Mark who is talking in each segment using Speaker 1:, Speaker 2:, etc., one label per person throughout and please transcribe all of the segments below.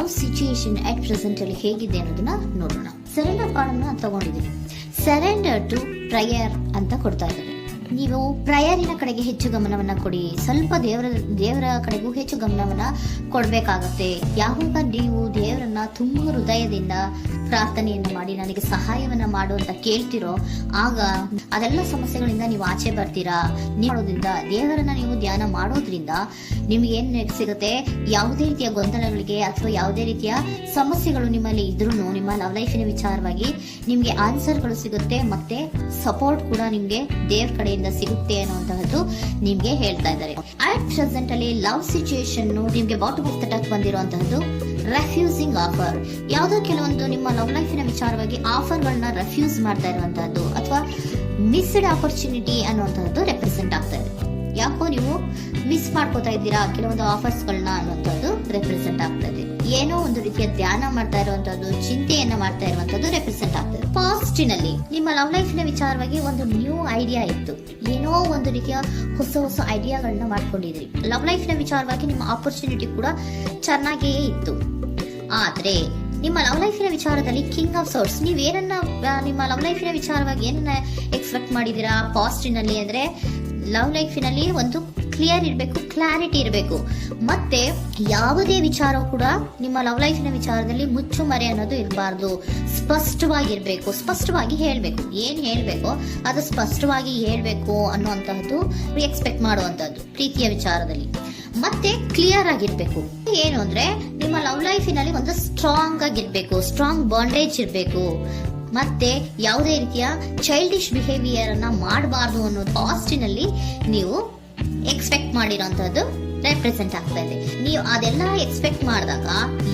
Speaker 1: Love situation at present ಅಲ್ಲಿ ಹೇಗಿದೆ ಅನ್ನೋದನ್ನ ನೋಡೋಣ. ಸರೆಂಡರ್ ಕಾರ್ಡ್ ಅನ್ನ ತಗೊಂಡಿದ್ದೀನಿ. ಸರೆಂಡರ್ ಟು ಪ್ರಯರ್ ಅಂತ ಕೊಡ್ತಾ ಇದ್ದಾರೆ. ನೀವು ಪ್ರಯರಿನ ಕಡೆಗೆ ಹೆಚ್ಚು ಗಮನವನ್ನ ಕೊಡಿ. ಸ್ವಲ್ಪ ದೇವರ ಕಡೆಗೂ ಹೆಚ್ಚು ಗಮನವನ್ನ ಕೊಡ್ಬೇಕಾಗತ್ತೆ. ಯಾವಾಗ ನೀವು ದೇವರನ್ನ ತುಂಬಾ ಹೃದಯದಿಂದ ಪ್ರಾರ್ಥನೆಯನ್ನ ಮಾಡಿ ನನಗೆ ಸಹಾಯವನ್ನ ಮಾಡು ಅಂತ ಕೇಳ್ತಿರೋ ಆಗ ಅದೆಲ್ಲ ಸಮಸ್ಯೆಗಳಿಂದ ನೀವು ಆಚೆ ಬರ್ತೀರಾ. ಮಾಡೋದ್ರಿಂದ ದೇವರನ್ನ ನೀವು ಧ್ಯಾನ ಮಾಡೋದ್ರಿಂದ ನಿಮ್ಗೆ ಏನ್ ಸಿಗುತ್ತೆ, ಯಾವುದೇ ರೀತಿಯ ಗೊಂದಲಗಳಿಗೆ ಅಥವಾ ಯಾವುದೇ ರೀತಿಯ ಸಮಸ್ಯೆಗಳು ನಿಮ್ಮಲ್ಲಿ ಇದ್ರೂ ನಿಮ್ಮ ಲವ್ ಲೈಫಿನ ವಿಚಾರವಾಗಿ ನಿಮ್ಗೆ ಆನ್ಸರ್ಗಳು ಸಿಗುತ್ತೆ, ಮತ್ತೆ ಸಪೋರ್ಟ್ ಕೂಡ ನಿಮ್ಗೆ ದೇವ್ರ ಕಡೆಯಿಂದ ಸಿಗುತ್ತೆ ಅನ್ನುವಂತಹದ್ದು ನಿಮ್ಗೆ ಹೇಳ್ತಾ ಇದ್ದಾರೆ. ಅಟ್ ಪ್ರೆಸೆಂಟ್ ಅಲ್ಲಿ ಲವ್ ಸಿಚುಯೇಷನ್ ನಿಮ್ಗೆ ಬಾಟಮ್ ಆಫ್ ದ ಟಚ್ ಬಂದಿರುವಂತಹದ್ದು ರೆಫ್ಯೂಸಿಂಗ್ ಆಫರ್. ಯಾವುದೋ ಕೆಲವೊಂದು ನಿಮ್ಮ ಲವ್ ಲೈಫಿನ ವಿಚಾರವಾಗಿ ಆಫರ್ ಗಳನ್ನ ರೆಫ್ಯೂಸ್ ಮಾಡ್ತಾ ಇರುವಂತಹದ್ದು ಅಥವಾ ಮಿಸ್ಡ್ ಆಪರ್ಚುನಿಟಿ ಅನ್ನುವಂತಹದ್ದು ರೆಪ್ರೆಸೆಂಟ್ ಆಗ್ತಾ ಇದೆ. ಯಾಕೋ ನೀವು ಮಿಸ್ ಮಾಡ್ಕೋತಾ ಇದ್ದೀರಾ ಕೆಲವೊಂದು ಆಫರ್ಸ್ ಗಳನ್ನ ಅನ್ನುವಂಥದ್ದು ರೆಪ್ರೆಸೆಂಟ್ ಆಗ್ತಾ ಇದೆ. ಏನೋ ಒಂದು ರೀತಿಯ ಧ್ಯಾನ ಮಾಡ್ತಾ ಇರುವಂತದ್ದು, ಚಿಂತೆಯನ್ನ ಮಾಡ್ತಾ ಇರುವಂತದ್ದು ರೆಪ್ರೆಸೆಂಟ್ ಆಗ್ತದೆ. ಪಾಸ್ಟಿನಲ್ಲಿ ನಿಮ್ಮ ಲವ್ ಲೈಫಿನ ವಿಚಾರವಾಗಿ ಒಂದು ನ್ಯೂ ಐಡಿಯಾ ಇತ್ತು, ಏನೋ ಒಂದು ರೀತಿಯ ಹೊಸ ಐಡಿಯಾಗಳನ್ನ ಮಾಡ್ಕೊಂಡಿದ್ರಿ. ಲವ್ ಲೈಫಿನ ವಿಚಾರವಾಗಿ ನಿಮ್ಮ ಆಪರ್ಚುನಿಟಿ ಕೂಡ ಚೆನ್ನಾಗಿಯೇ ಇತ್ತು. ಆದ್ರೆ ನಿಮ್ಮ ಲವ್ ಲೈಫಿನ ವಿಚಾರದಲ್ಲಿ ಕಿಂಗ್ ಆಫ್ ಸೋರ್ಸ್, ನೀವೇನನ್ನ ನಿಮ್ಮ ಲವ್ ಲೈಫಿನ ವಿಚಾರವಾಗಿ ಏನನ್ನ ಎಕ್ಸ್ಪೆಕ್ಟ್ ಮಾಡಿದೀರಾ ಪಾಸ್ಟಿನಲ್ಲಿ ಅಂದ್ರೆ ಲವ್ ಲೈಫಿನಲ್ಲಿ ಒಂದು ಕ್ಲಿಯರ್ ಇರಬೇಕು, ಕ್ಲಾರಿಟಿ ಇರಬೇಕು, ಮತ್ತೆ ಯಾವುದೇ ವಿಚಾರ ಕೂಡ ನಿಮ್ಮ ಲವ್ ಲೈಫಿನ ವಿಚಾರದಲ್ಲಿ ಮುಚ್ಚುಮರೆ ಅನ್ನೋದು ಇರಬಾರ್ದು. ಸ್ಪಷ್ಟವಾಗಿರ್ಬೇಕು, ಸ್ಪಷ್ಟವಾಗಿ ಹೇಳ್ಬೇಕು, ಏನ್ ಹೇಳ್ಬೇಕೋ ಅದು ಸ್ಪಷ್ಟವಾಗಿ ಹೇಳ್ಬೇಕು ಅನ್ನುವಂತಹದ್ದು ಎಕ್ಸ್ಪೆಕ್ಟ್ ಮಾಡುವಂತಹದ್ದು ಪ್ರೀತಿಯ ವಿಚಾರದಲ್ಲಿ. ಮತ್ತೆ ಕ್ಲಿಯರ್ ಆಗಿರ್ಬೇಕು. ಏನು ಅಂದ್ರೆ ನಿಮ್ಮ ಲವ್ ಲೈಫಿನಲ್ಲಿ ಒಂದು ಸ್ಟ್ರಾಂಗ್ ಆಗಿರ್ಬೇಕು, ಸ್ಟ್ರಾಂಗ್ ಬಾಂಡೇಜ್ ಇರಬೇಕು, ಮತ್ತೆ ಯಾವುದೇ ರೀತಿಯ ಚೈಲ್ಡಿಶ್ ಬಿಹೇವಿಯರ್ ಅನ್ನ ಮಾಡಬಾರ್ದು ಅನ್ನೋದು ಪಾಸ್ಟಿನಲ್ಲಿ ನೀವು ಎಕ್ಸ್ಪೆಕ್ಟ್ ಮಾಡಿರೋಂಥದ್ದು ರೆಪ್ರೆಸೆಂಟ್ ಆಗ್ತಾ ಇದೆ. ನೀವು ಅದೆಲ್ಲ ಎಕ್ಸ್ಪೆಕ್ಟ್ ಮಾಡಿದಾಗ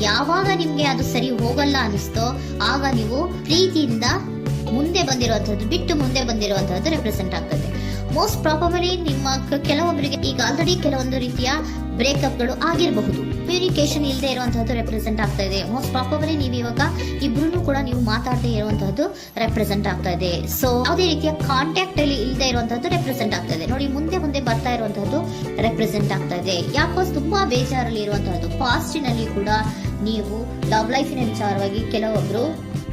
Speaker 1: ಯಾವಾಗ ನಿಮ್ಗೆ ಅದು ಸರಿ ಹೋಗಲ್ಲ ಅನಿಸ್ತೋ ಆಗ ನೀವು ಪ್ರೀತಿಯಿಂದ ಮುಂದೆ ಬಂದಿರುವಂತಹದ್ದು ಬಿಟ್ಟು ಮುಂದೆ ಬಂದಿರುವಂತಹದ್ದು ರೆಪ್ರೆಸೆಂಟ್ ಆಗ್ತದೆ. ಮೋಸ್ಟ್ ಪ್ರಾಬಬಲಿ ನಿಮ್ಮ ಕೆಲವೊಬ್ಬರಿಗೆ ಈಗ ಆಲ್ರೆಡಿ ಕೆಲವೊಂದು ರೀತಿಯ ಬ್ರೇಕಪ್ ಗಳು ಆಗಿರಬಹುದು, ಕಮ್ಯುನಿಕೇಶನ್ ಇಲ್ಲದೆ ಇರುವಂತಹದ್ದು ರೆಪ್ರೆಸೆಂಟ್ ಆಗ್ತಾ ಇದೆ. ಮೋಸ್ಟ್ ಪ್ರಾಬಬಲಿ ನೀವು ಇವಾಗ ಇಬ್ರು ಕೂಡ ನೀವು ಮಾತಾಡದೆ ಇರುವಂತಹದ್ದು ರೆಪ್ರೆಸೆಂಟ್ ಆಗ್ತಾ ಇದೆ. ಸೊ ಯಾವುದೇ ರೀತಿಯ ಕಾಂಟ್ಯಾಕ್ಟ್ ಅಲ್ಲಿ ಇಲ್ಲದೆ ಇರುವಂತಹದ್ದು ರೆಪ್ರೆಸೆಂಟ್ ಆಗ್ತಾ ಇದೆ. ನೋಡಿ, ಮುಂದೆ ಬರ್ತಾ ಇರುವಂತಹದ್ದು ರೆಪ್ರೆಸೆಂಟ್ ಆಗ್ತಾ ಇದೆ. ಯಾಕೋ ತುಂಬಾ ಬೇಜಾರಲ್ಲಿ ಇರುವಂತಹದ್ದು. ಪಾಸ್ಟಿನಲ್ಲಿ ಕೂಡ ನೀವು ಲವ್ ಲೈಫಿನ ವಿಚಾರವಾಗಿ ಕೆಲವೊಬ್ರು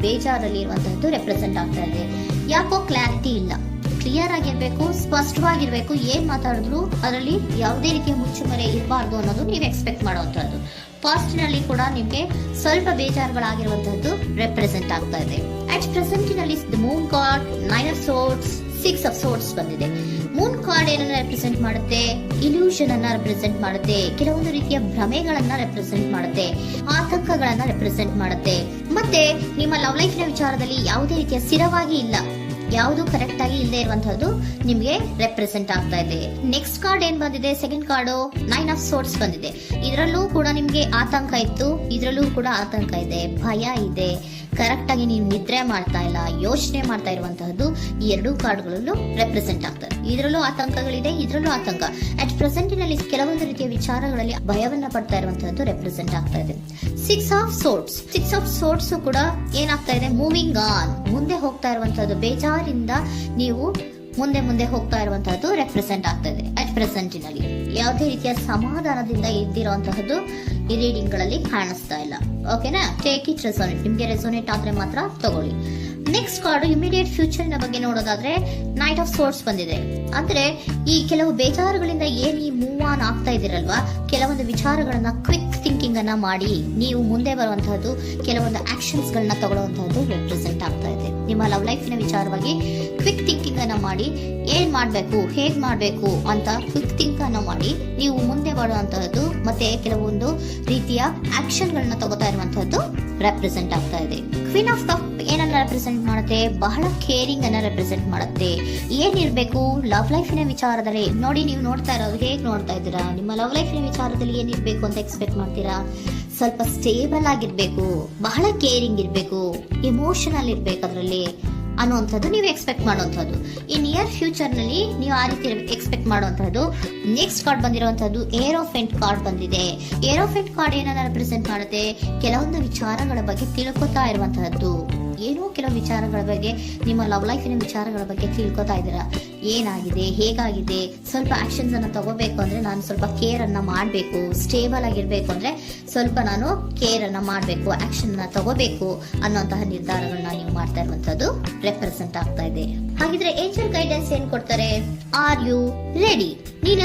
Speaker 1: ಬೇಜಾರಲ್ಲಿ ಇರುವಂತಹದ್ದು ರೆಪ್ರೆಸೆಂಟ್ ಆಗ್ತಾ ಇದೆ. ಯಾಕೋ ಕ್ಲಾರಿಟಿ ಇಲ್ಲ, ಕ್ಲಿಯರ್ ಆಗಿರ್ಬೇಕು, ಸ್ಪಷ್ಟವಾಗಿರ್ಬೇಕು. ಏನ್ ಮಾತಾಡಿದ್ರು ಅದರಲ್ಲಿ ಯಾವುದೇ ರೀತಿಯ ಮುಚ್ಚುಮರೆ ಇರಬಾರ್ದು ಅನ್ನೋದು ನೀವು ಎಕ್ಸ್ಪೆಕ್ಟ್ ಮಾಡುವಂತಹದ್ದು. ಪಾಸ್ಟಿನಲ್ಲಿ ಕೂಡ ನಿಮ್ಗೆ ಸ್ವಲ್ಪ ಬೇಜಾರುಗಳಾಗಿರುವಂತಹದ್ದು ರೆಪ್ರೆಸೆಂಟ್ ಆಗ್ತಾ ಇದೆ. ಅಟ್ ಪ್ರೆಸೆಂಟಿನಲ್ಲಿ moon card, 9 of swords, 6 of swords ಬಂದಿದೆ. ಮೂನ್ ಕಾರ್ಡ್ ಏನನ್ನ ರೆಪ್ರೆಸೆಂಟ್ ಮಾಡುತ್ತೆ? ಇಲ್ಯೂಷನ್ ಅನ್ನ ರೆಪ್ರೆಸೆಂಟ್ ಮಾಡುತ್ತೆ, ಕೆಲವೊಂದು ರೀತಿಯ ಭ್ರಮೆಗಳನ್ನ ರೆಪ್ರೆಸೆಂಟ್ ಮಾಡುತ್ತೆ, ಆತಂಕಗಳನ್ನ ರೆಪ್ರೆಸೆಂಟ್ ಮಾಡುತ್ತೆ. ಮತ್ತೆ ನಿಮ್ಮ ಲವ್ ಲೈಫಿನ ವಿಚಾರದಲ್ಲಿ ಯಾವುದೇ ರೀತಿಯ ಸ್ಥಿರವಾಗಿ ಇಲ್ಲ, ಯಾವುದು ಕರೆಕ್ಟ್ ಆಗಿ ಇಲ್ಲದೆ ಇರುವಂತಹದ್ದು ನಿಮ್ಗೆ ರೆಪ್ರೆಸೆಂಟ್ ಆಗ್ತಾ ಇದೆ. ನೆಕ್ಸ್ಟ್ ಕಾರ್ಡ್ ಏನ್ ಬಂದಿದೆ? ಸೆಕೆಂಡ್ ಕಾರ್ಡ್ 9 ಆಫ್ ಸೋರ್ಡ್ಸ್ ಬಂದಿದೆ. ಇದರಲ್ಲೂ ಕೂಡ ನಿಮ್ಗೆ ಆತಂಕ ಇತ್ತು, ಇದರಲ್ಲೂ ಕೂಡ ಆತಂಕ ಇದೆ, ಭಯ ಇದೆ, ಕರೆಕ್ಟ್ ಆಗಿ ನೀವು ನಿದ್ರೆ ಮಾಡ್ತಾ ಇಲ್ಲ, ಯೋಚನೆ ಮಾಡ್ತಾ ಇರುವಂತಹದ್ದು ಈ ಎರಡೂ ಕಾರ್ಡ್ಗಳಲ್ಲೂ ರೆಪ್ರೆಸೆಂಟ್ ಆಗ್ತದೆ. ಇದರಲ್ಲೂ ಆತಂಕಗಳಿದೆ, ಇದರಲ್ಲೂ ಆತಂಕ. ಅಟ್ ಪ್ರೆಸೆಂಟಿನಲ್ಲಿ ಕೆಲವೊಂದು ರೀತಿಯ ವಿಚಾರಗಳಲ್ಲಿ ಭಯವನ್ನ ಪಡ್ತಾ ಇರುವಂತಹದ್ದು ರೆಪ್ರೆಸೆಂಟ್ ಆಗ್ತಾ ಇದೆ. 6 ಆಫ್ ಸೋರ್ಡ್ಸ್ ಕೂಡ ಏನಾಗ್ತಾ ಇದೆ? ಮೂವಿಂಗ್ ಆನ್, ಮುಂದೆ ಹೋಗ್ತಾ ಇರುವಂತಹದ್ದು, ಬೇಜಾರಿಂದ ನೀವು ಮುಂದೆ ಹೋಗ್ತಾ ಇರುವಂತಹದ್ದು ರೆಪ್ರೆಸೆಂಟ್ ಆಗ್ತಾ ಇದೆ. ಅಟ್ ಪ್ರೆಸೆಂಟಿನಲ್ಲಿ ಯಾವುದೇ ರೀತಿಯ ಸಮಾಧಾನದಿಂದ ಇದ್ದಿರುವಂತಹದ್ದು ಈ ರೀಡಿಂಗ್ ಗಳಲ್ಲಿ ಕಾಣಿಸ್ತಾ ಇಲ್ಲ. ಓಕೆನಾ? ಟೇಕ್ ಇಟ್ ರೆಸೋನೇಟ್, ನಿಮ್ಗೆ ರೆಸೋನೇಟ್ ಆದ್ರೆ ಮಾತ್ರ ತಗೊಳ್ಳಿ. ನೆಕ್ಸ್ಟ್ ಕಾರ್ಡ್ ಇಮಿಡಿಯೇಟ್ ಫ್ಯೂಚರ್ ನ ಬಗ್ಗೆ ನೋಡೋದಾದ್ರೆ ನೈಟ್ ಆಫ್ ಸೋರ್ಡ್ಸ್ ಬಂದಿದೆ. ಅಂದ್ರೆ ಈ ಕೆಲವು ಬೇಜಾರುಗಳಿಂದ ಏನ್ ಈ ಮೂವ್ ಆನ್ ಆಗ್ತಾ ಇದಿರಲ್ವಾ, ಕೆಲವೊಂದು ವಿಚಾರಗಳನ್ನ ಕ್ವಿಕ್ ಥಿಂಕಿಂಗ್ ಅನ್ನ ಮಾಡಿ ನೀವು ಮುಂದೆ ಬರುವಂತಹದ್ದು, ಕೆಲವೊಂದು ಆಕ್ಷನ್ಸ್ ಗಳನ್ನ ತಗೊಳ್ಳುವಂತಹದ್ದು ರೆಪ್ರೆಸೆಂಟ್ ಆಗ್ತಾ ಇದೆ. ನಿಮ್ಮ ಲವ್ ಲೈಫಿನ ವಿಚಾರವಾಗಿ ಕ್ವಿಕ್ ಥಿಂಕಿಂಗ್ ಅನ್ನ ಮಾಡಿ ಏನ್ ಮಾಡ್ಬೇಕು, ಹೇಗ್ ಮಾಡ್ಬೇಕು ಅಂತ ಕ್ವಿಕ್ ಥಿಂಕ್ ಅನ್ನ ಮಾಡಿ ನೀವು ಮುಂದೆ ಬರುವಂತಹದ್ದು, ಮತ್ತೆ ಕೆಲವೊಂದು ರೀತಿಯ ಆಕ್ಷನ್ ಗಳನ್ನ ತಗೋತಾ ಇರುವಂತಹದ್ದು ರೆಪ್ರೆಸೆಂಟ್ ಆಗ್ತಾ ಇದೆ. ಕ್ವೀನ್ ಆಫ್ ಕಪ್ ಏನನ್ನ ರೆಪ್ರೆಸೆಂಟ್ ಮಾಡುತ್ತೆ? ಬಹಳ ಕೇರಿಂಗ್ ಅನ್ನ ರೆಪ್ರೆಸೆಂಟ್ ಮಾಡುತ್ತೆ. ಏನಿರ್ಬೇಕು ಲವ್ ಲೈಫಿನ ವಿಚಾರದಲ್ಲಿ? ನೋಡಿ, ನೀವು ನೋಡ್ತಾ ಇರೋದು ಹೇಗ್ ನೋಡ್ತಾ ಇದ್ದೀರಾ? ನಿಮ್ಮ ಲವ್ ಲೈಫಿನ ವಿಚಾರದಲ್ಲಿ ಏನಿರ್ಬೇಕು ಅಂತ ಎಕ್ಸ್ಪೆಕ್ಟ್ ಮಾಡ್ತೀರಾ? ಸ್ವಲ್ಪ ಸ್ಟೇಬಲ್ ಆಗಿರ್ಬೇಕು, ಬಹಳ ಕೇರಿಂಗ್ ಇರ್ಬೇಕು, ಎಮೋಷನಲ್ ಇರ್ಬೇಕು ಅದರಲ್ಲಿ ಅನ್ನುವಂಥದ್ದು ನೀವು ಎಕ್ಸ್ಪೆಕ್ಟ್ ಮಾಡುವಂಥದ್ದು. ಈ ನಿಯರ್ ಫ್ಯೂಚರ್ ನಲ್ಲಿ ನೀವು ಆ ರೀತಿ ಎಕ್ಸ್ಪೆಕ್ಟ್ ಮಾಡುವಂತಹದ್ದು. ನೆಕ್ಸ್ಟ್ ಕಾರ್ಡ್ ಬಂದಿರುವಂತಹದ್ದು ಏರೋಫೆಂಟ್ ಕಾರ್ಡ್ ಬಂದಿದೆ. ಏರೋಫೆಂಟ್ ಕಾರ್ಡ್ ಏನನ್ನ ರೆಪ್ರೆಸೆಂಟ್ ಮಾಡುತ್ತೆ? ಕೆಲವೊಂದು ವಿಚಾರಗಳ ಬಗ್ಗೆ ತಿಳ್ಕೊತಾ ಇರುವಂತಹದ್ದು, ಏನೋ ಕೆಲವು ವಿಚಾರಗಳ ಬಗ್ಗೆ, ನಿಮ್ಮ ಲವ್ ಲೈಫಿನ ವಿಚಾರಗಳ ಬಗ್ಗೆ ತಿಳ್ಕೊತಾ ಇದ್ದೀರಾ. ಏನಾಗಿದೆ, ಹೇಗಾಗಿದೆ, ಸ್ವಲ್ಪ ಆಕ್ಷನ್ಸ್ ಅನ್ನ ತಗೋಬೇಕು ಅಂದ್ರೆ ನಾನು ಸ್ವಲ್ಪ ಕೇರ್ ಅನ್ನ ಮಾಡಬೇಕು, ಸ್ಟೇಬಲ್ ಆಗಿರ್ಬೇಕು ಅಂದ್ರೆ ಸ್ವಲ್ಪ ನಾನು ಕೇರ್ ಅನ್ನ ಮಾಡಬೇಕು, ಆಕ್ಷನ್ ಅನ್ನ ತಗೋಬೇಕು ಅನ್ನೋಂತಹ ನಿರ್ಧಾರಗಳನ್ನ ನೀವು ಮಾಡ್ತಾ ಇರುವಂತದ್ದು ರೆಪ್ರೆಸೆಂಟ್ ಆಗ್ತಾ ಇದೆ. ಹಾಗಿದ್ರೆ ಏಂಜಲ್ ಗೈಡೆನ್ಸ್ ಏನ್ ಕೊಡ್ತಾರೆ? Are you ready? ನೀನು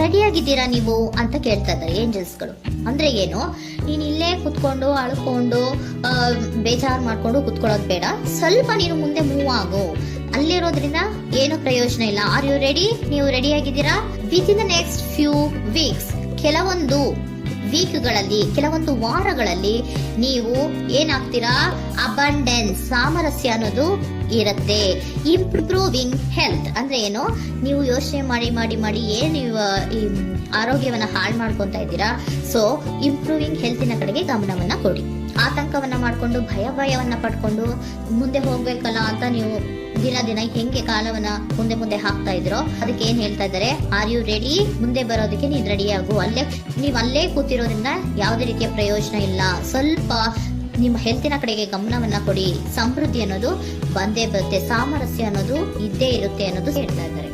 Speaker 1: ರೆಡಿಯಾಗಿದ್ದೀರಾ ನೀವು ಅಂತ ಕೇಳ್ತಾ ಇದ್ದಾರೆ ಏಂಜಲ್ಸ್ಗಳು. ಅಂದ್ರೆ ಏನು, ನೀನ್ ಇಲ್ಲೇ ಕುತ್ಕೊಂಡು ಅಳ್ಕೊಂಡು ಬೇಜಾರು ಮಾಡ್ಕೊಂಡು ಕುತ್ಕೊಳ್ಳೋದು ಬೇಡ, ಸ್ವಲ್ಪ ನೀನು ಮುಂದೆ ಮೂವ್ ಆಗು. ಅಲ್ಲಿರೋದ್ರಿಂದ ಏನು ಪ್ರಯೋಜನ ಇಲ್ಲ. Are you ready? ನೀವು ರೆಡಿ ಆಗಿದ್ದೀರಾ? Within the next few weeks, ಕೆಲವೊಂದು ವೀಕ್ಗಳಲ್ಲಿ, ಕೆಲವೊಂದು ವಾರಗಳಲ್ಲಿ ನೀವು ಏನಾಗ್ತೀರಾ? ಅಬಂಡೆನ್ಸ್, ಸಾಮರಸ್ಯ ಅನ್ನೋದು ಇರುತ್ತೆ. ಇಂಪ್ರೂವಿಂಗ್ ಹೆಲ್ತ್ ಅಂದ್ರೆ ಏನು, ನೀವು ಯೋಚನೆ ಮಾಡಿ ಮಾಡಿ ಮಾಡಿ ಏನ್ ನೀವು ಈ ಆರೋಗ್ಯವನ್ನ ಹಾಳು ಮಾಡ್ಕೊಂತ ಇದ್ದೀರಾ. ಸೊ ಇಂಪ್ರೂವಿಂಗ್ ಹೆಲ್ತಿನ ಕಡೆಗೆ ಗಮನವನ್ನ ಕೊಡಿ. ಆತಂಕವನ್ನ ಮಾಡ್ಕೊಂಡು ಭಯವನ್ನ ಪಡ್ಕೊಂಡು ಮುಂದೆ ಹೋಗ್ಬೇಕಲ್ಲ ಅಂತ ನೀವು ದಿನ ಹೆಂಗೆ ಕಾಲವನ್ನ ಮುಂದೆ ಹಾಕ್ತಾ ಇದ್ರೋ, ಅದಕ್ಕೆ ಏನ್ ಹೇಳ್ತಾ ಇದ್ದಾರೆ? Are you ready? ಮುಂದೆ ಬರೋದಕ್ಕೆ ನೀನ್ ರೆಡಿ ಆಗು. ಅಲ್ಲೇ ಕೂತಿರೋದ್ರಿಂದ ಯಾವುದೇ ರೀತಿಯ ಪ್ರಯೋಜನ ಇಲ್ಲ. ಸ್ವಲ್ಪ ನಿಮ್ಮ ಹೆಲ್ತಿನ ಕಡೆಗೆ ಗಮನವನ್ನ ಕೊಡಿ. ಸಮೃದ್ಧಿ ಅನ್ನೋದು ಬಂದೇ ಬರುತ್ತೆ, ಸಾಮರಸ್ಯ ಅನ್ನೋದು ಇದ್ದೇ ಇರುತ್ತೆ ಅನ್ನೋದು ಹೇಳ್ತಾ ಇದ್ದಾರೆ.